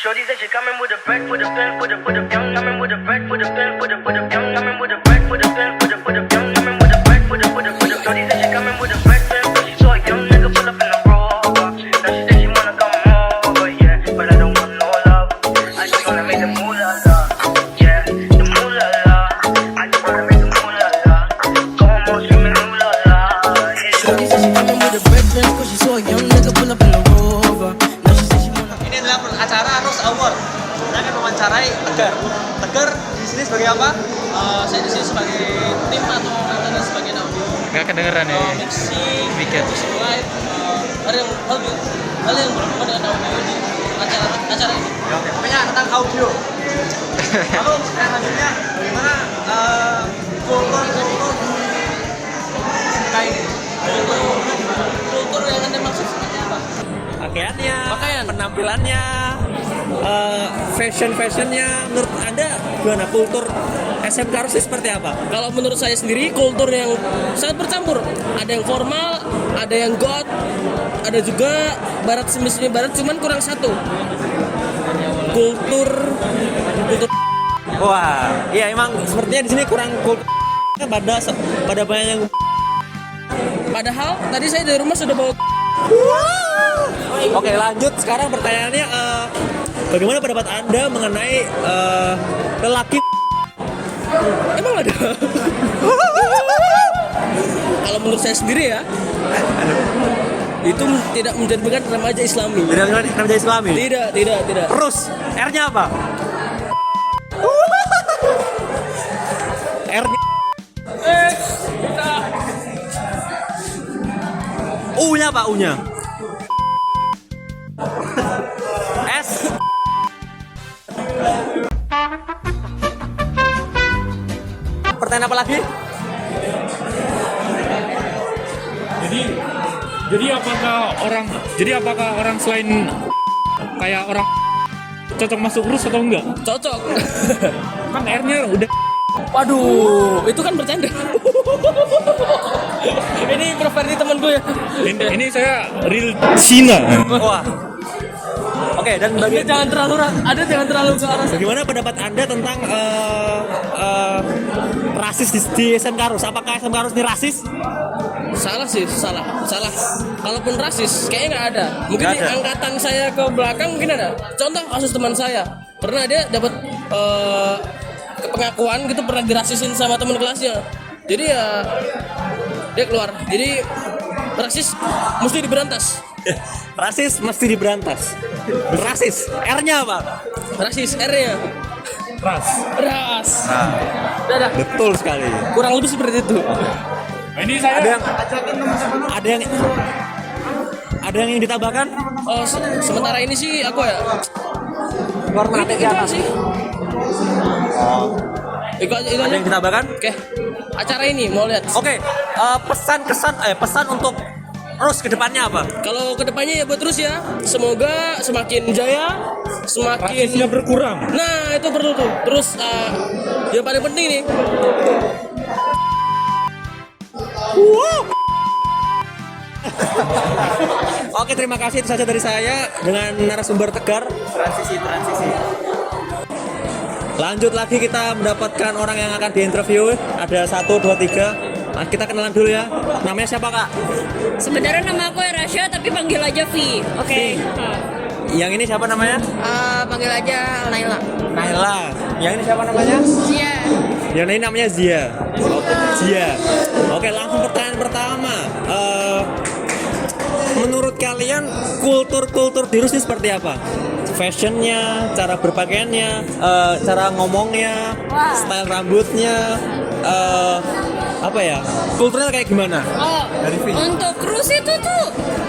Shorty said she coming with a bread, with a pen, with a young. Coming with a bread, with a pen, with a young. Coming with a bread, with a pen, with a young. Coming with a bread, with a. Shorty said she coming with a bread, pen, but she saw a young nigga pull up in the Rover. Now she said she wanna come over, yeah, but I don't want no love. I just wanna make the moolah la, yeah, the moolah la. I just wanna make the moolah la. Come on, screaming moolah la, yeah. Shorty said she coming with a bread, pen, cause she saw a young nigga pull up in the Rover. Now she said she wanna. Ini adalah acara Rose Award. Saya akan mewawancarai Tegar. Tegar di sini sebagai apa? Saya di sini sebagai tim atau ada sebagai audio. Nggak kedengeran ya? Mixing, Weekend. musik live, hal yang berhubungan dengan audio di acara ini. Ya, oke. Pokoknya tentang audio. Lalu selanjutnya bagaimana kultur di ini? Kultur yang anda maksud seperti apa? Pakaian, penampilannya, fashionnya, menurut Anda gimana kultur SMK harusnya seperti apa? Kalau menurut saya sendiri kultur yang sangat bercampur. Ada yang formal, ada yang goth, ada juga barat semi barat, cuman kurang satu. Kultur. Wah, iya emang sepertinya di sini kurang kultur pada banyak yang. Padahal tadi saya dari rumah sudah bawa. Oke, lanjut sekarang pertanyaannya, bagaimana pendapat Anda mengenai lelaki? Emang ada? Kalau menurut saya sendiri ya, itu tidak menjadikan remaja Islami. Tidak remaja Islami? Tidak. Terus R-nya apa? R-nya U-nya apa? U-nya? S. Pertanyaan apa lagi? Jadi apakah orang selain kayak orang cocok masuk rus atau enggak? Cocok. Kan R-nya udah. Waduh, itu kan bercanda. Ini preferensi temen gue ya. Ini saya real Cina. Wah. Oke, dan Jangan terlalu ke arah. bagaimana pendapat Anda tentang rasis di SMK Harus? Apakah SMK Harus ini rasis? Salah. Kalaupun rasis, kayaknya nggak ada. Mungkin Nggak di ada. angkatan saya ke belakang mungkin ada. Contoh kasus teman saya, pernah dia dapat pengakuan gitu pernah dirasisin sama teman kelasnya. Jadi ya dia keluar. Jadi rasis mesti diberantas. Rasis mesti diberantas. Rasis, R-nya apa? Rasis R-nya Ras. ras. Dadah. Betul sekali. Kurang lebih seperti itu. Ini saya Ada yang ingin ditambahkan? Oh, sementara ini sih aku ya. Normatif Itu aja sih. Itu Ada aja. yang ditambahkan? Oke. Acara ini mau lihat. Oke, pesan untuk terus ke depannya apa? Kalau kedepannya ya buat terus ya. Semoga semakin jaya, semakin rasisnya berkurang. Nah itu perlu tuh. Terus yang paling penting nih. Oke, terima kasih, itu saja dari saya dengan narasumber Tegar. Transisi. Lanjut lagi, kita mendapatkan orang yang akan diinterview. Ada 1, 2, 3. Nah, kita kenalan dulu ya. Namanya siapa, Kak? Sebenarnya nama aku Rasya tapi panggil aja Vi. Oke. Yang ini siapa namanya? Panggil aja Naila. Naila. Yang ini siapa namanya? Zia. Yang ini namanya Zia. Zia. Oke, langsung pertanyaan pertama. Menurut kalian kultur di Rus ini seperti apa? Fashionnya, cara berpakaiannya, cara ngomongnya, style rambutnya, apa ya? Kulturnya kayak gimana? Oh, Dari Vi. untuk Rus itu tuh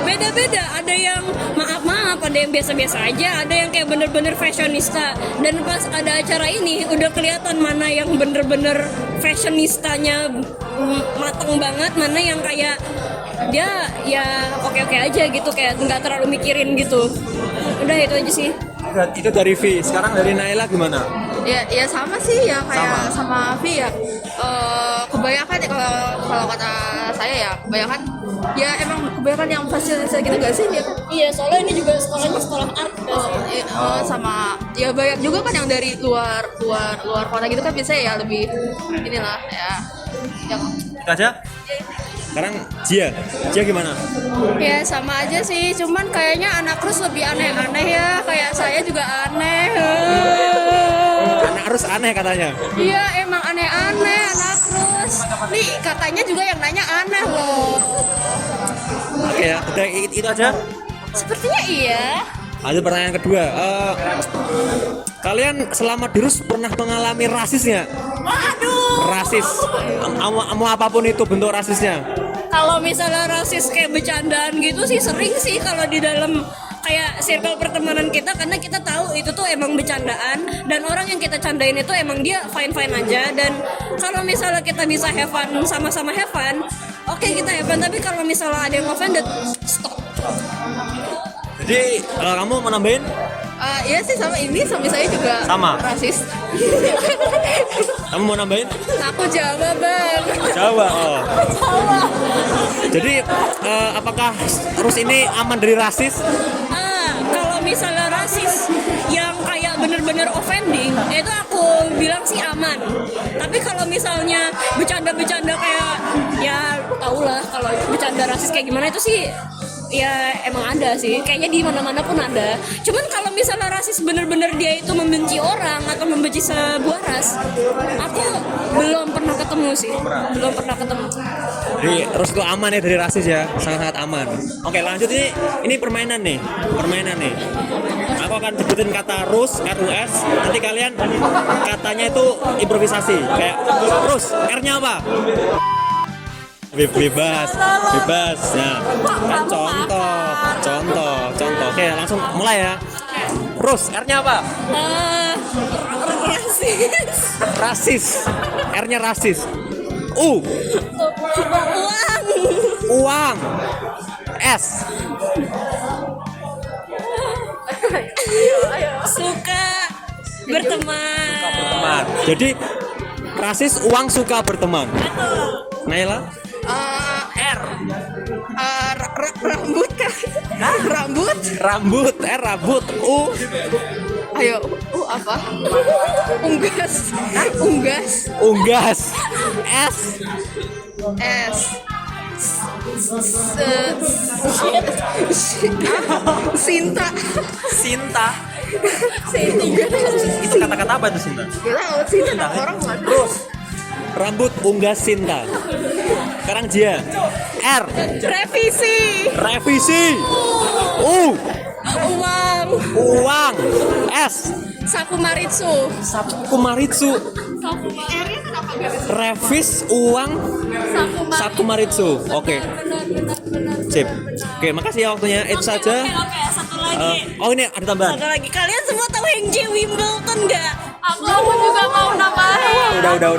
beda-beda. Ada yang maaf, ada yang biasa-biasa aja, ada yang kayak bener-bener fashionista. Dan pas ada acara ini udah kelihatan mana yang bener-bener fashionistanya mateng banget, mana yang kayak dia ya oke-oke aja gitu, kayak nggak terlalu mikirin gitu. Udah itu aja sih. Itu dari Vi. Sekarang dari Naila gimana? Ya sama sih ya kayak sama Vi ya. Kebanyakan ya kalau kata saya ya kebanyakan ya emang kebanyakan yang fasilitas gitu gak sih ya? Iya, soalnya ini juga sekolahnya sekolah art gak sih? sama ya banyak juga kan yang dari luar kota gitu kan biasanya ya lebih inilah ya yang Itu aja. Sekarang Jia gimana? Ya sama aja sih, cuman kayaknya anak Rus lebih aneh-aneh ya, kayak saya juga aneh. Anak harus aneh katanya. Iya emang aneh-aneh anak Rus. Nih katanya juga yang nanya aneh loh. Oke ya, udah itu aja. Sepertinya iya. Lanjut pertanyaan kedua. Kalian selama di Rus pernah mengalami rasis nggak? Waduh. Rasis, mau apapun itu bentuk rasisnya. Kalau misalnya rasis kayak bercandaan gitu sih sering sih kalau di dalam kayak circle pertemanan kita, karena kita tahu itu tuh emang bercandaan dan orang yang kita candain itu emang dia fine aja. Dan kalau misalnya kita bisa have fun, sama-sama have fun, oke kita have fun. Tapi kalau misalnya ada yang offended, stop. Jadi kamu mau nambahin? iya sih sama ini sama saya juga Sama? rasis. Kamu mau nambahin? Aku Jawa bang. Jawa. Oh. Jadi apakah Rus ini aman dari rasis? Kalau misalnya rasis yang kayak bener-bener offending, itu aku bilang sih aman. Tapi kalau misalnya bercanda-bercanda kayak ya tau lah kalau bercanda rasis kayak gimana itu sih ya emang ada sih, kayaknya di mana-mana pun ada. Cuman kalau misalnya rasis bener-bener dia itu membenci orang atau membenci sebuah ras, aku belum pernah ketemu sih, belum pernah ketemu. Jadi Rus itu aman ya dari rasis ya, sangat-sangat aman. Oke lanjut, ini permainan nih. Aku akan sebutin kata Rus, RUS. Nanti kalian katanya itu improvisasi. Kayak Rus, R-nya apa? Bebas. Nah, kan contoh. Oke, langsung mulai ya. Rus, R-nya apa? Rasis. R-nya rasis. Uang. S. Suka berteman. Jadi rasis, uang, suka berteman. Naila? R. Rambut kan? Rambut. Rambut. U. Ayo, apa? Unggas. S. Sinta. Itu kata-kata apa itu Sinta? Gila, Sinta orang nggak tahu. Terus rambut, unggas, Sinta. Sekarang Jia. R. Revisi. Uang. S. Sakumaritsu. Revis, uang, Sakumaritsu. Oke. Sip. Oke, makasih ya waktunya. Itu saja. Oke, satu lagi. Oh ini ada tambahan. Satu lagi. Kalian semua tahu Heng Ji Wimbledon nggak? Aku juga mau nambahin. Udah.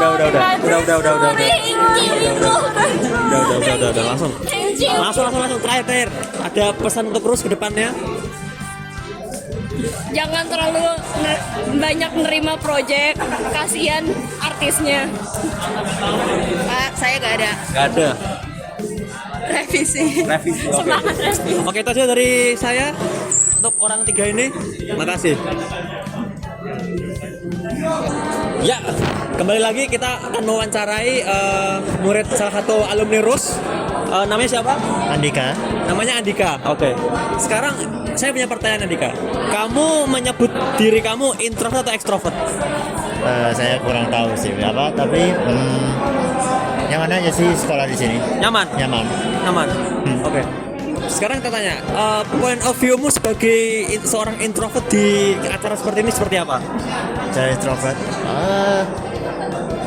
Udah. Langsung. Terakhir. Ada pesan untuk Rus ke depannya? Jangan terlalu banyak menerima project, kasihan artisnya. Pak, saya nggak ada. Gak ada. Revisi. Semangat revisi. Oke, itu aja dari saya untuk orang tiga ini. Makasih. Ya, kembali lagi kita akan mewawancarai murid salah satu alumni Rus. Namanya siapa? Namanya Andika. Oke. Sekarang saya punya pertanyaan Andika. Kamu menyebut diri kamu introvert atau ekstrovert? Saya kurang tahu sih tapi nyaman aja sih sekolah di sini. Nyaman. Oke. Sekarang kita tanya, point of view-mu sebagai seorang introvert di acara seperti ini seperti apa? Saya introvert.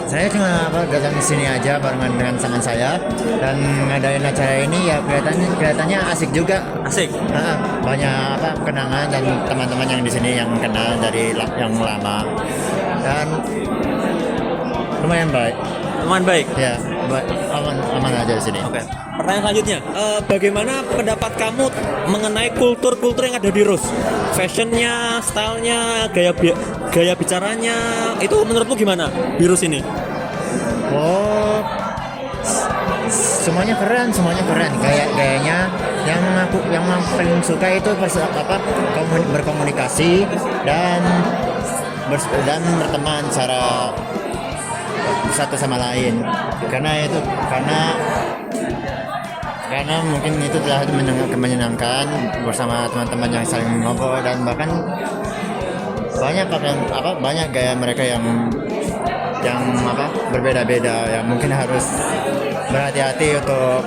Saya cuma datang ke sini aja barengan dengan teman saya dan ngadain acara ini ya kelihatannya asik juga. Asik. Banyak kenangan dan teman-teman yang di sini yang kenal dari yang lama dan lumayan baik. Ya, aman aja di sini. Oke. Pertanyaan selanjutnya, bagaimana pendapat kamu mengenai kultur yang ada di Rus? Fashionnya, stylenya, gaya bicaranya, itu menurutmu gimana di Rus ini? Semuanya keren. Gayanya yang aku paling suka itu berkomunikasi dan berteman secara satu sama lain, karena mungkin itu telah menyenangkan bersama teman-teman yang saling ngobrol, dan bahkan banyak gaya mereka yang berbeda-beda, yang mungkin harus berhati-hati untuk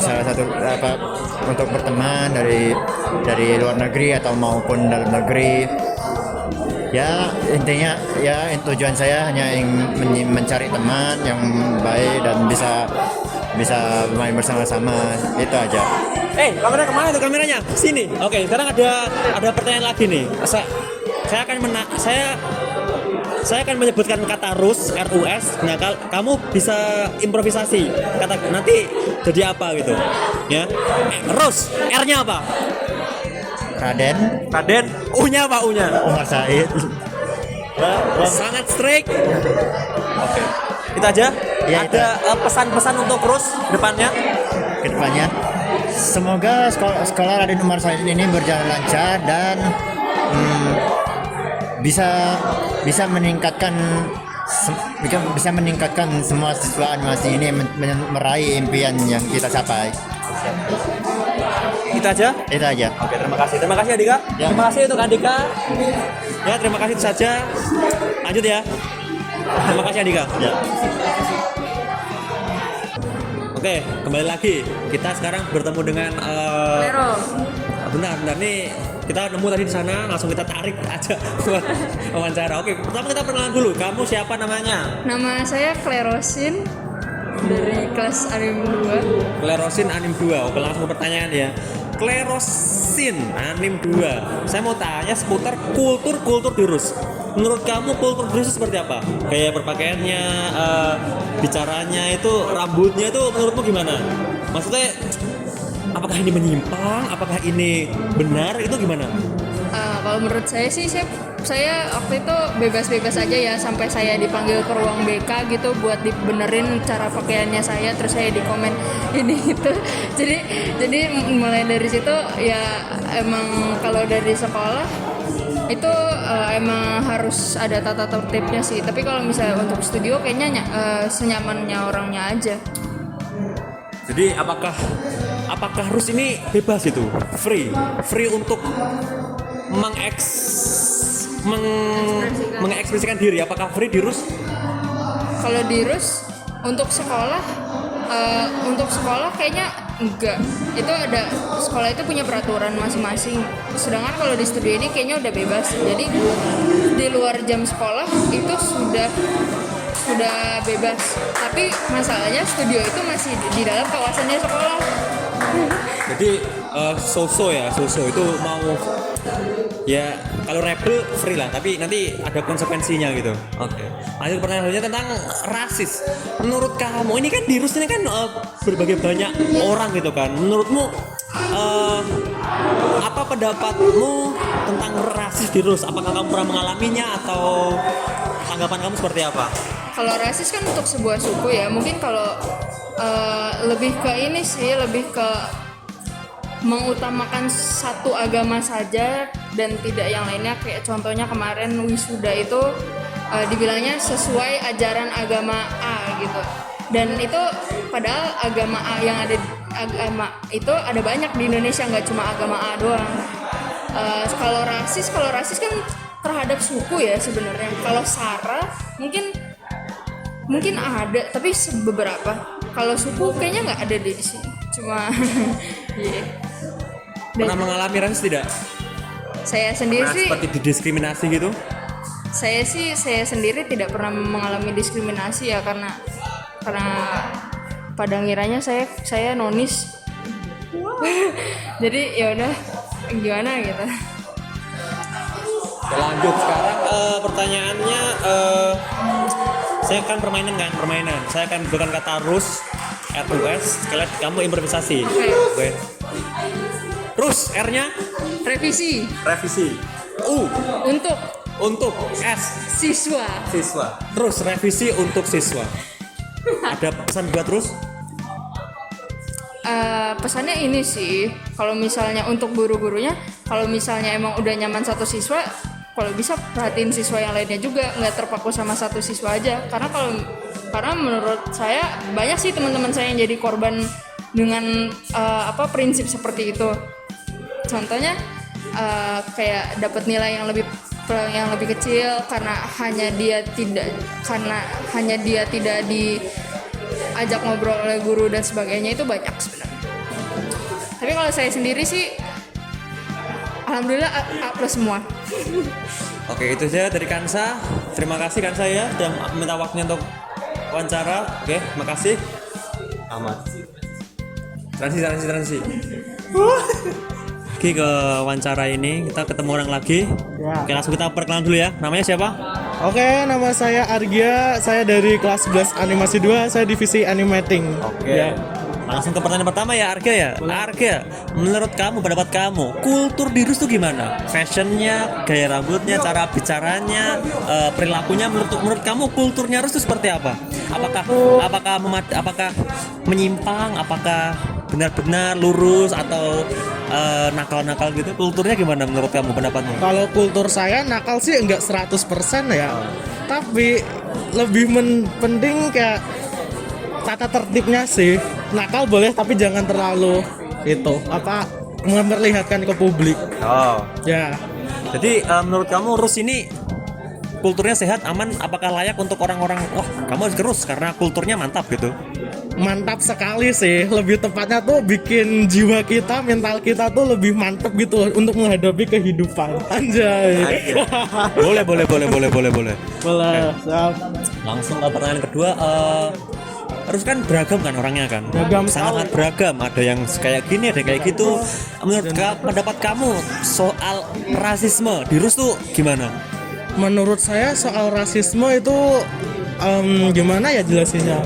salah satu untuk berteman dari luar negeri atau maupun dalam negeri. Ya intinya tujuan saya hanya ingin mencari teman yang baik dan bisa bermain bersama-sama, itu aja. Kamera kemana tuh kameranya? Sini. Oke, sekarang ada pertanyaan lagi nih. Saya akan menyebutkan kata RUS. Nah, kamu bisa improvisasi. Kata nanti jadi apa gitu. Ya. RUS, R-nya apa? Raden, U-nya apa U-nya? Umar Said. Sangat strict. Oke. Itu aja. Ya, ada pesan-pesan untuk RUS depannya? Kedepannya, semoga sekolah Raden Umar Said ini berjalan lancar dan bisa meningkatkan semua siswa animasi ini meraih impian yang kita capai. Itu aja. Oke, Terima kasih Andika. Ya. Terima kasih untuk Andika. Ya, terima kasih itu saja. Lanjut ya. Terima kasih Andika. Ya. Oke, kembali lagi. Kita sekarang bertemu dengan Bentar nih, kita nemu tadi di sana, langsung kita tarik aja buat wawancara. Oke, pertama kita perkenalan dulu. Kamu siapa namanya? Nama saya Klerosin dari kelas Anim 2. Klerosin Anim 2. Oke, langsung ke pertanyaan ya. Klerosin Anim 2. Saya mau tanya seputar kultur di RUS. Menurut kamu kultur di RUS seperti apa? Kayak berpakaiannya, bicaranya itu, rambutnya itu menurutmu gimana? Maksudnya apakah ini menyimpang? Apakah ini benar? Itu gimana? Kalau menurut saya sih, saya waktu itu bebas-bebas aja ya, sampai saya dipanggil ke ruang BK gitu buat dibenerin cara pakaiannya saya, terus saya dikomen ini itu. Jadi mulai dari situ ya, emang kalau dari sekolah itu emang harus ada tata tertibnya sih. Tapi kalau misalnya untuk studio kayaknya senyamannya orangnya aja. Jadi apakah RUS ini bebas itu? Free untuk mengekspresikan diri? Apakah free di RUS? Kalau di RUS untuk sekolah kayaknya enggak. Itu ada, sekolah itu punya peraturan masing-masing. Sedangkan kalau di studio ini kayaknya udah bebas. Jadi di luar jam sekolah itu sudah bebas. Tapi masalahnya studio itu masih di dalam kawasannya sekolah. Jadi so-so itu mau ya, kalau rebel free lah, tapi nanti ada konsekuensinya gitu. Oke. Lanjut pertanyaan selanjutnya tentang rasis. Menurut kamu, ini kan di RUS ini kan berbagai banyak orang gitu kan. Menurutmu apa pendapatmu tentang rasis di RUS? Apakah kamu pernah mengalaminya atau tanggapan kamu seperti apa? Kalau rasis kan untuk sebuah suku ya. Mungkin kalau lebih ke ini sih, lebih ke mengutamakan satu agama saja dan tidak yang lainnya. Kayak contohnya kemarin wisuda itu dibilangnya sesuai ajaran agama A gitu. Dan itu padahal agama A yang ada, agama itu ada banyak di Indonesia, nggak cuma agama A doang. Kalau rasis kan terhadap suku ya sebenarnya. Kalau SARA mungkin ada, tapi beberapa. Kalau suku kayaknya nggak ada di sini. Cuma yeah. Pernah mengalami rasis tidak? Saya sendiri sih seperti didiskriminasi gitu? Saya sendiri tidak pernah mengalami diskriminasi ya, karena pada ngiranya saya nonis. Jadi ya udah, gimana gitu. Oke, lanjut sekarang pertanyaannya, saya akan permainan. Saya akan berikan kata RUS, kalian kamu improvisasi. Oke. RUS, R-nya Revisi. U Untuk S siswa. Terus revisi untuk siswa. Ada pesan buat RUS? pesannya ini sih, kalau misalnya untuk guru-gurunya, kalau misalnya emang udah nyaman satu siswa, kalau bisa perhatiin siswa yang lainnya juga, nggak terpaku sama satu siswa aja. Karena menurut saya banyak sih teman-teman saya yang jadi korban dengan prinsip seperti itu. Contohnya kayak dapat nilai yang lebih kecil karena hanya dia tidak diajak ngobrol oleh guru dan sebagainya, itu banyak sebenarnya. Tapi kalau saya sendiri sih alhamdulillah A+ semua. Oke, itu saja dari Kansa. Terima kasih Kansa ya sudah minta waktunya untuk wawancara. Oke, makasih. Amat. Transi. Oke, ke wawancara ini kita ketemu orang lagi. Ya. Oke, langsung kita perkenalan dulu ya. Namanya siapa? Oke, nama saya Argia. Saya dari kelas 11 animasi 2, saya divisi animating. Oke. Ya. Langsung ke pertanyaan pertama ya, Arga ya. Arga, menurut kamu, pendapat kamu, kultur di Rus itu gimana? Fashionnya, gaya rambutnya, cara bicaranya, perilakunya. Menurut kamu kulturnya Rus itu seperti apa? Apakah menyimpang? Apakah benar-benar lurus atau nakal-nakal gitu? Kulturnya gimana menurut kamu, pendapatmu? Kalau kultur saya nakal sih enggak 100% ya. Tapi lebih penting kayak tata tertibnya sih. Nakal boleh tapi jangan terlalu memperlihatkan ke publik. Oh. Ya. Jadi menurut kamu Rus ini kulturnya sehat, aman? Apakah layak untuk orang-orang, wah kamu harus ke Rus karena kulturnya mantap gitu? Mantap sekali sih. Lebih tepatnya tuh bikin jiwa kita, mental kita tuh lebih mantap gitu untuk menghadapi kehidupan. Anjay. Boleh. Boleh. Siap. Langsung ke pertanyaan kedua. Terus kan beragam kan orangnya kan? Beragam sangat beragam. Ada yang kayak gini, ada yang kayak gitu. Menurut pendapat kamu soal rasisme di Rus tuh gimana? Menurut saya soal rasisme itu gimana ya jelasinnya?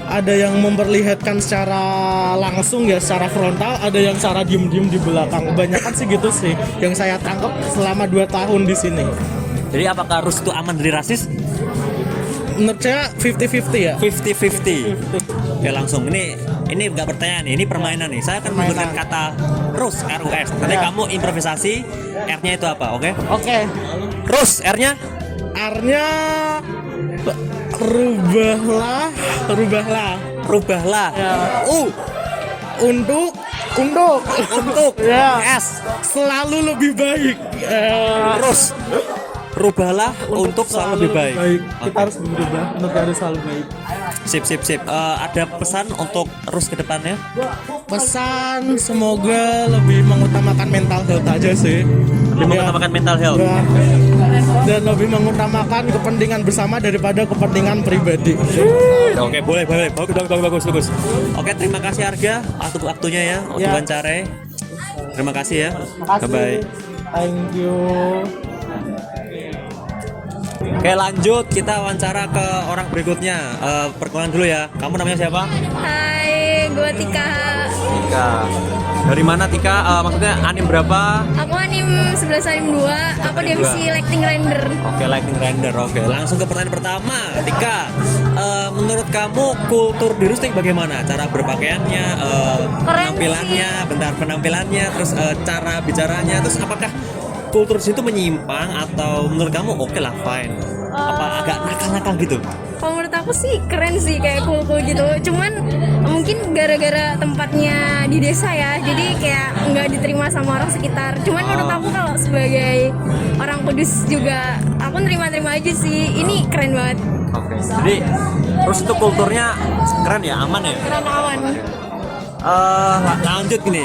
Ada yang memperlihatkan secara langsung ya, secara frontal, ada yang secara diem-diem di belakang. Kebanyakan sih gitu sih yang saya tangkap selama 2 tahun di sini. Jadi apakah Rus itu aman dari rasis? Menurut saya 50-50 ya. 50-50. Oke, langsung ini enggak pertanyaan nih, ini permainan nih. Saya akan menggunakan kata Rus, RUS. Nanti kamu improvisasi R-nya itu apa, oke? Oke. Rus, R-nya? R-nya rubahlah. Ya. Untuk ya. S. Selalu lebih baik. Rus. Rubahlah untuk selalu lebih baik. Kita harus berubah untuk harus selalu baik. Sip. Ada pesan untuk Rus ke depannya? Pesan semoga lebih mengutamakan mental health aja sih. Mengutamakan mental health. Ya. Dan lebih mengutamakan kepentingan bersama daripada kepentingan pribadi. Oke, boleh. Bagus. Oke, terima kasih Arga waktunya ya untuk wawancara. Terima kasih ya. Bye. Thank you. Oke, lanjut kita wawancara ke orang berikutnya. Perkenalan dulu ya. Kamu namanya siapa? Hai, gue Tika. Dari mana Tika? Maksudnya anim berapa? Aku anim 11 anim 2. Aku divisi lighting render. Oke, lighting render. Oke, langsung ke pertanyaan pertama. Tika, menurut kamu kultur di Rus bagaimana? Cara berpakaiannya, penampilannya, terus cara bicaranya, terus apakah kultur di situ menyimpang atau menurut kamu oke lah, fine? Apa agak nakal-nakal gitu? Kalau menurut aku sih keren sih, kayak cool gitu. Cuman mungkin gara-gara tempatnya di desa ya, jadi kayak nggak diterima sama orang sekitar. Cuman menurut aku kalau sebagai orang Kudus juga, aku nerima-nerima aja sih. Ini keren banget. Oke. Jadi terus itu kulturnya keren ya, aman ya? Keren, aman. Lanjut gini,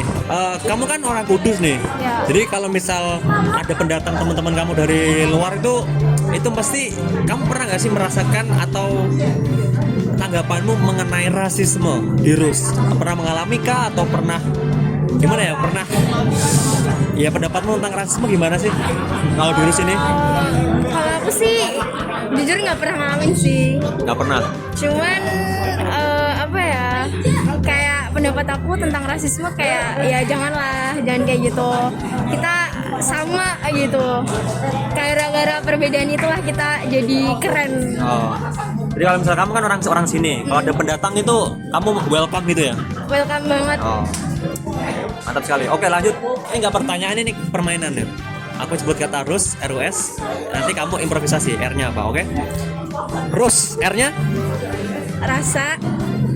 kamu kan orang Kudus nih. Ya. Jadi kalau misal ada pendatang teman-teman kamu dari luar itu pasti kamu pernah nggak sih merasakan atau tanggapanmu mengenai rasisme di Rus? Pernah mengalami kah atau pernah gimana ya? Pernah? Ya, pendapatmu tentang rasisme gimana sih kalau di Rus ini? Kalau aku sih jujur nggak pernah ngalamin sih. Nggak pernah. Cuman kayak pendapat aku tentang rasisme kayak ya jangan kayak gitu. Kita sama gitu. Kayak gara-gara perbedaan itulah kita jadi keren. Oh. Jadi kalau misalnya kamu kan orang sini, kalau ada pendatang itu kamu welcome gitu ya? welcome banget. Oh. Mantap sekali. Oke, lanjut. Ini nggak pertanyaan, ini permainan ya. Aku sebut kata RUS, RUS. Nanti kamu improvisasi R-nya apa, oke? RUS, R-nya? Rasa.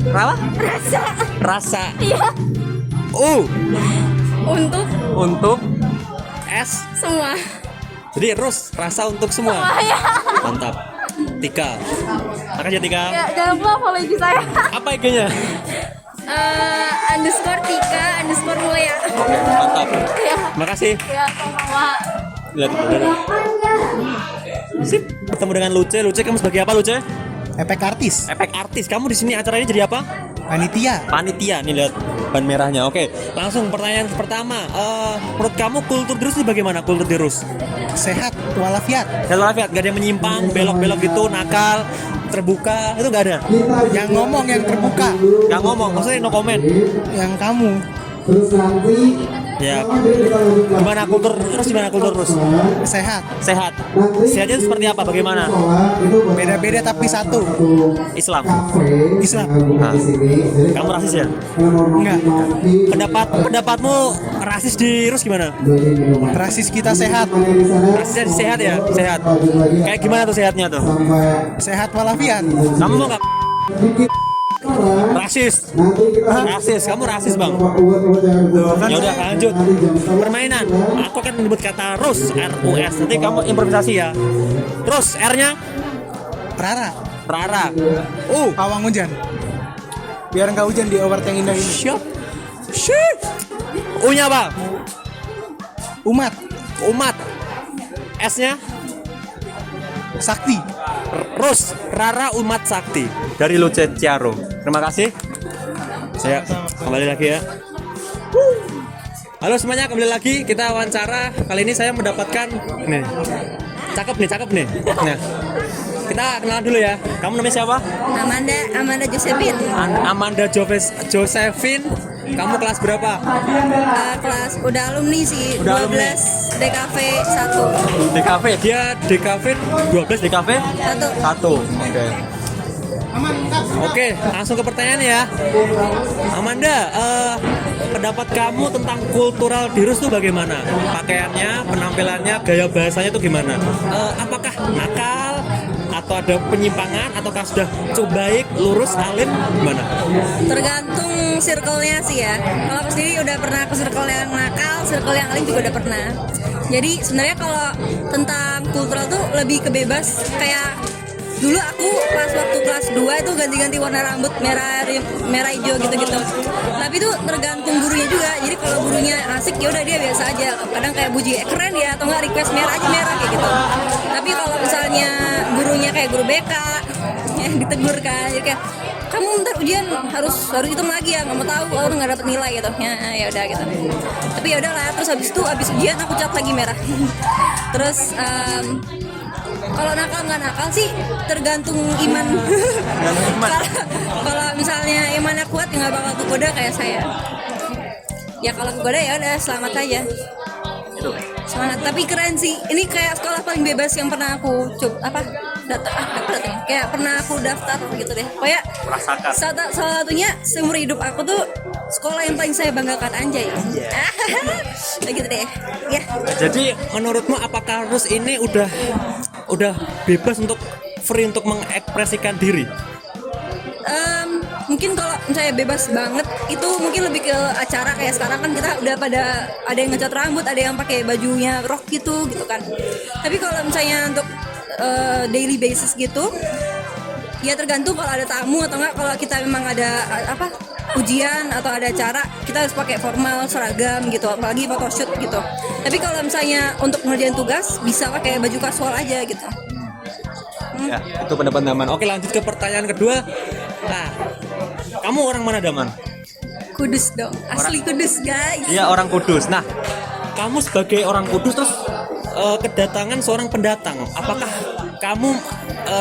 Apa? Rasa. Rasa. Iya. Untuk S. Semua. Jadi RUS, rasa untuk semua. Ya. Mantap. Tika. Makasih Tika. Ya, jangan lupa follow IG saya. Apa IG-nya? Underscore Tika underscore Mulia. Oke, mantap. Ya. Makasih. Ya, sama-sama. Lihat. Sip. Ketemu dengan Luce. Luce, kamu sebagai apa, Luce? Efek artis, Efek artis. Kamu di sini acara ini jadi apa? panitia. Panitia. Nih lihat ban merahnya. Oke, langsung pertanyaan pertama. Menurut kamu kultur dirus ini bagaimana? Kultur dirus? Sehat walafiat. Sehat walafiat. Gak ada yang menyimpang, belok-belok gitu, nakal, terbuka. Itu gak ada. Yang ngomong yang terbuka. Gak ngomong. Maksudnya no comment. Yang kamu. Ya. Gimana kultur terus? Gimana kultur terus? Sehat. Sehat. Sehatnya seperti apa? Bagaimana? Beda-beda tapi satu. Islam. Islam. Nah, kamu rasis ya? Enggak. Pendapatmu rasis di Rus gimana? Rasis kita sehat. Rasisnya sehat ya? Sehat. Kayak gimana tuh sehatnya tuh? Sehat walafiat. Kamu mau nggak? Rasis. Kamu rasis bang. Ya udah lanjut. Permainan. Aku akan menyebut kata Rus, RUS. Nanti kamu improvisasi ya. Terus R-nya? Rara. Pawang hujan. Biar nggak hujan di award yang indah ini. Siap. U-nya apa? Umat. S-nya? Sakti. Rus, Rara Umat Sakti dari Luce Ciaro. Terima kasih. Saya kembali lagi ya. Halo semuanya, kembali lagi kita wawancara. Kali ini saya mendapatkan nih. Cakep nih. Nah, kita kenalan dulu ya. Kamu namanya siapa? Amanda Josephine. Amanda Josephine. Kamu kelas berapa? Kelas udah alumni sih. Udah 12 alumni. DKV 1. DKV. Dia DKV 12, DKV 1. Oke, langsung ke pertanyaan ya. Amanda, pendapat kamu tentang kultural dirus tuh bagaimana? Pakaiannya, penampilannya, gaya bahasanya tuh gimana? Apakah nakal atau ada penyimpangan ataukah sudah cukup baik, lurus, alim, gimana? Tergantung circle-nya sih ya. Kalau aku sendiri udah pernah ke circle yang nakal, circle yang alim juga udah pernah. Jadi sebenarnya kalau tentang kultural tuh lebih kebebas. Kayak dulu aku pas waktu kelas 2 itu ganti-ganti warna rambut merah hijau gitu-gitu. Tapi itu tergantung gurunya juga. Jadi kalau gurunya asik ya udah dia biasa aja. Kadang kayak buji keren ya atau enggak request merah aja merah kayak gitu. Tapi kalau misalnya gurunya kayak guru BK ya ditegur kan. Jadi kayak kamu ntar ujian harus hitung lagi ya, nggak mau tahu orang nggak dapet nilai gitu. Ya udah gitu. Tapi ya udahlah, terus habis ujian aku cat lagi merah. Terus kalau nakal nggak nakal sih tergantung iman. Kalau misalnya imannya kuat ya nggak bakal kegoda kayak saya. Ya kalau kegoda ya udah selamat aja. Semangat, tapi keren sih. Ini kayak sekolah paling bebas yang pernah aku datang. Kayak pernah aku daftar gitu deh. Kayak salah satunya seumur hidup aku tuh sekolah yang paling saya banggakan anjay. Nah, gitu deh. Ya. Jadi menurutmu apakah Rus ini udah bebas untuk free untuk mengekspresikan diri? Mungkin kalau misalnya bebas banget itu mungkin lebih ke acara kayak sekarang kan kita udah pada ada yang ngecat rambut, ada yang pakai bajunya rock gitu kan. Tapi kalau misalnya untuk daily basis gitu ya tergantung kalau ada tamu atau enggak. Kalau kita memang ada ujian atau ada acara kita harus pakai formal seragam gitu, apalagi photoshoot gitu. Tapi kalau misalnya untuk ngerjain tugas bisa pakai baju kasual aja gitu. Ya, itu pendapat Daman. Oke, lanjut ke pertanyaan kedua. Nah, kamu orang mana, Daman? Kudus dong, asli Kudus guys. Iya, orang Kudus. Nah, kamu sebagai orang Kudus terus kedatangan seorang pendatang. Apakah kamu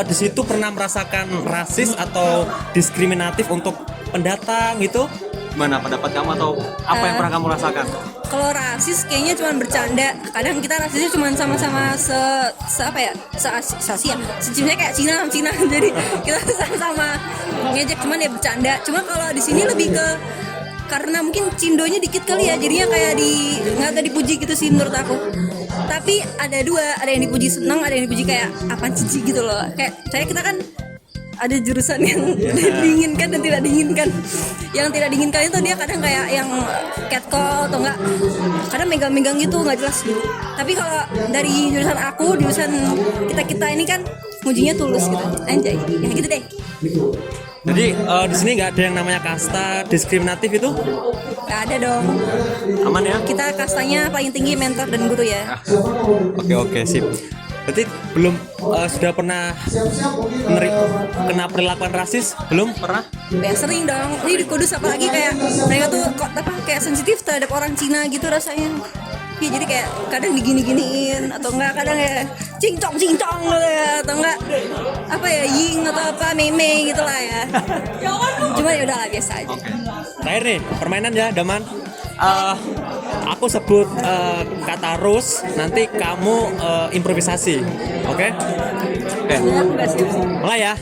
di situ pernah merasakan rasis atau diskriminatif untuk pendatang gitu? Gimana pendapat kamu atau apa yang pernah kamu rasakan? Kalau rasis kayaknya cuma bercanda. Kadang kita rasisnya cuma sama-sama sejenisnya kayak Cina. Jadi kita sama-sama ngejek, cuman ya bercanda. Cuma kalau di sini lebih ke karena mungkin cindonya dikit kali ya, jadinya kayak nggak ada dipuji gitu sih menurut aku. Tapi ada dua, ada yang dipuji senang, ada yang dipuji kayak apaan cici gitu loh. Kayak kita kan ada jurusan yang diinginkan dan tidak diinginkan. Yang tidak diinginkan itu dia kadang kayak yang catcall atau enggak, kadang megang-megang gitu nggak jelas gitu. Tapi kalau dari jurusan aku, jurusan kita ini kan mujinya tulus gitu, anjay, ya gitu deh. Jadi di sini nggak ada yang namanya kasta diskriminatif itu? Nggak ada dong. Aman ya? Kita kastanya paling tinggi mentor dan guru ya. Oke, sip. Berarti belum sudah pernah kena perlakuan rasis? Belum pernah? Ya sering dong. Ini di Kudus apalagi kayak mereka tuh kayak sensitif terhadap orang Cina gitu rasanya. Ya, jadi kayak kadang digini-giniin atau enggak kadang ya cincong gitu ya, atau enggak apa ya ying atau apa meme gitu lah ya. Cuma ya udahlah biasa aja. Terakhir nih permainan ya Daman. Aku sebut kata Rus, nanti kamu improvisasi, oke? Oke. Mulai ya.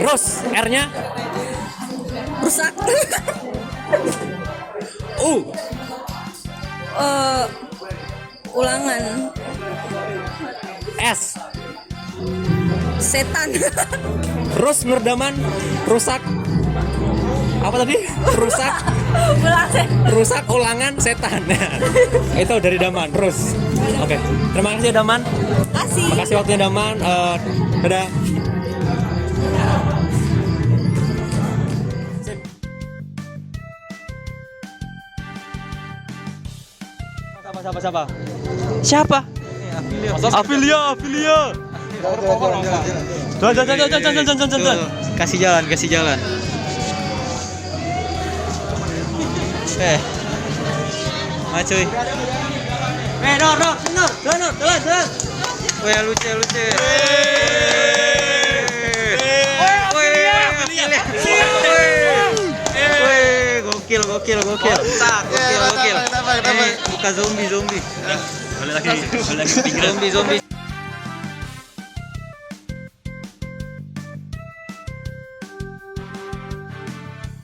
Rus, R-nya Rusak. Ulangan. S. Setan. Rus menurut Daman, rusak. Apa tadi? Rusak. Rusak ulangan setan. Itu dari Daman, Rus. Oke. Terima kasih Daman. Makasih waktunya Daman. Dadah. Siapa? Afilia. Jalan. Kasih jalan. Maju. Nur, jalan. Weh, lucu. Gokil. Gokil. Buka zombie. Balik lagi. Zombie